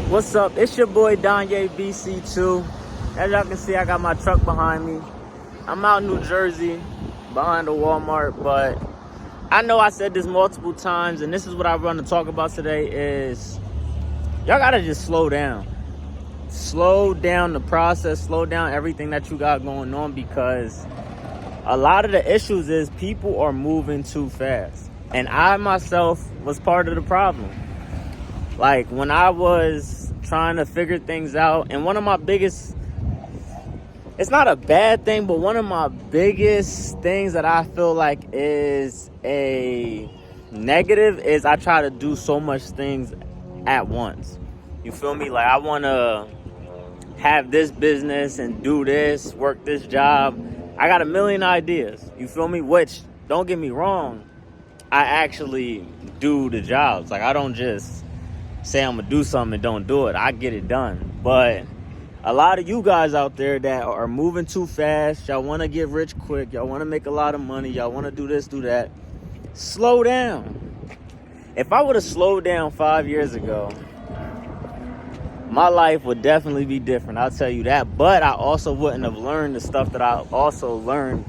What's up? It's your boy Donye BC2. As y'all can see, I got my truck behind me. I'm out in New Jersey behind the Walmart, but I know I said this multiple times, and this is what I want to talk about today is y'all gotta just slow down. Slow down the process, slow down everything that you got going on, because a lot of the issues is people are moving too fast. And I myself was part of the problem. Like when I was trying to figure things out, and one of my biggest, it's not a bad thing, but one of my biggest things that I feel like is a negative is I try to do so much things at once. You feel me? Like I want to have this business and do this, work this job. I got a million ideas. You feel me? Which, don't get me wrong, I actually do the jobs. Like I don't just say I'm gonna do something and don't do it. I get it done. But a lot of you guys out there that are moving too fast, y'all want to get rich quick, y'all want to make a lot of money, y'all want to do this, do that. Slow down. If I would have slowed down 5 years ago, my life would definitely be different, I'll tell you that. But I also wouldn't have learned the stuff that I also learned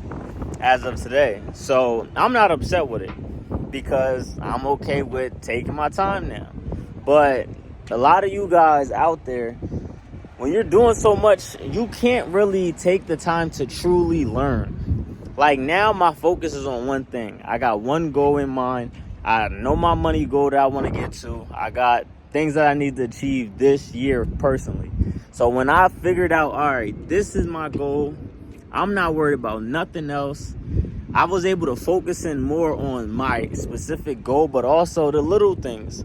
as of today. So I'm not upset with it, because I'm okay with taking my time now. But a lot of you guys out there, when you're doing so much, you can't really take the time to truly learn. Like now my focus is on one thing. I got one goal in mind. I know my money goal that I want to get to. I got things that I need to achieve this year personally. So when I figured out, all right, this is my goal, I'm not worried about nothing else. I was able to focus in more on my specific goal, but also the little things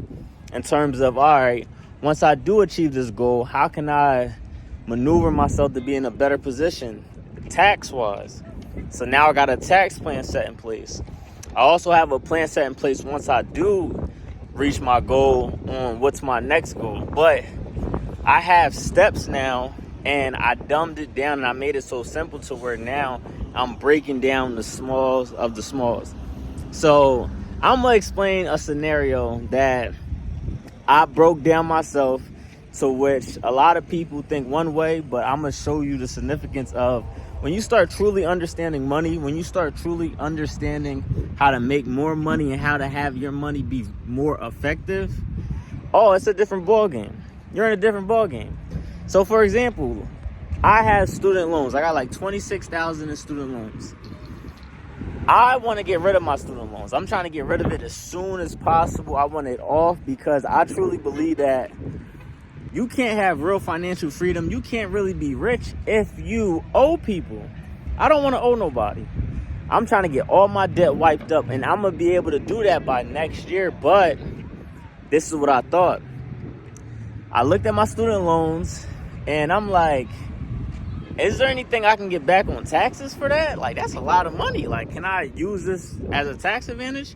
in terms of, all right, once I do achieve this goal, how can I maneuver myself to be in a better position tax-wise? So now I got a tax plan set in place. I also have a plan set in place once I do reach my goal on what's my next goal. But I have steps now, and I dumbed it down, and I made it so simple to where now I'm breaking down the smalls of the smalls. So I'm going to explain a scenario that I broke down myself, to which a lot of people think one way, but I'm going to show you the significance of when you start truly understanding money, when you start truly understanding how to make more money and how to have your money be more effective. Oh, it's a different ball game. You're in a different ball game. So for example, I have student loans. I got like $26,000 in student loans. I want to get rid of my student loans. I'm trying to get rid of it as soon as possible. I want it off, because I truly believe that you can't have real financial freedom. You can't really be rich if you owe people. I don't want to owe nobody. I'm trying to get all my debt wiped up, and I'm going to be able to do that by next year. But this is what I thought. I looked at my student loans, and I'm like, is there anything I can get back on taxes for that? Like, that's a lot of money. Like, can I use this as a tax advantage?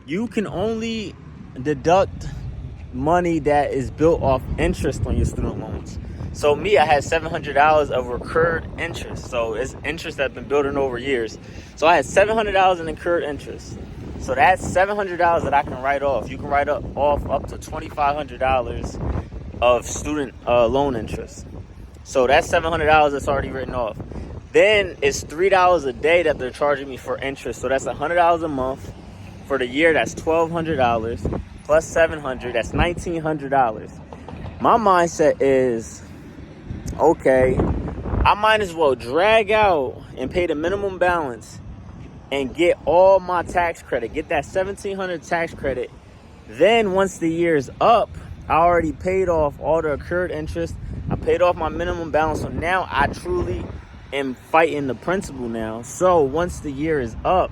You can only deduct money that is built off interest on your student loans. So me, I had $700 of recurred interest. So it's interest that's been building over years. So I had $700 in incurred interest. So that's $700 that I can write off. You can write off up to $2,500 of student loan interest. So that's $700 that's already written off. Then it's $3 a day that they're charging me for interest. So that's $100 a month. For the year, that's $1,200 plus $700. That's $1,900. My mindset is, okay, I might as well drag out and pay the minimum balance and get all my tax credit. Get that $1,700 tax credit. Then once the year's up, I already paid off all the accrued interest. I paid off my minimum balance. So now I truly am fighting the principal now. So once the year is up,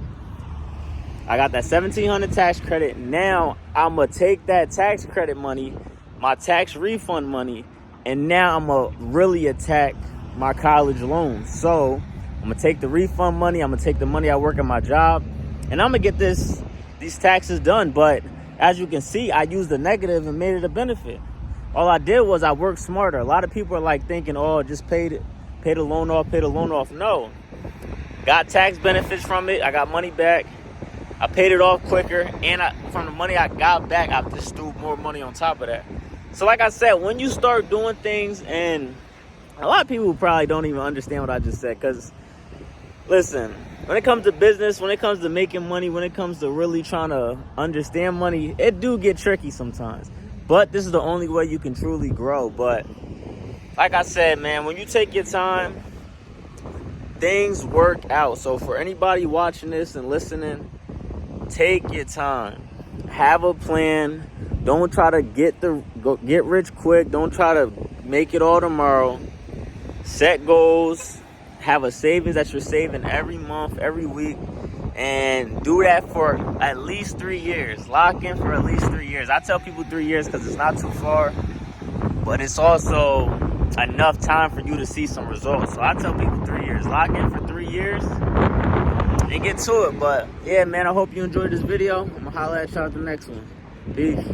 I got that $1,700 tax credit. Now I'm going to take that tax credit money, my tax refund money, and now I'm going to really attack my college loan. So I'm going to take the refund money. I'm going to take the money I work at my job, and I'm going to get these taxes done. But as you can see, I used the negative and made it a benefit. All I did was I worked smarter. A lot of people are like thinking, oh, just pay the loan off. No. Got tax benefits from it. I got money back. I paid it off quicker. And from the money I got back, I just threw more money on top of that. So like I said, when you start doing things, and a lot of people probably don't even understand what I just said, because listen, when it comes to business, when it comes to making money, when it comes to really trying to understand money, it do get tricky sometimes. But this is the only way you can truly grow. But like I said, man, when you take your time, things work out. So for anybody watching this and listening, take your time. Have a plan. Don't try to get rich quick. Don't try to make it all tomorrow. Set goals. Have a savings that you're saving every month, every week, and do that for at least 3 years. Lock in for at least 3 years. I tell people 3 years because it's not too far, but it's also enough time for you to see some results. So I tell people 3 years. Lock in for 3 years and get to it. But yeah, man, I hope you enjoyed this video. I'm gonna holler at y'all at the next one. Peace.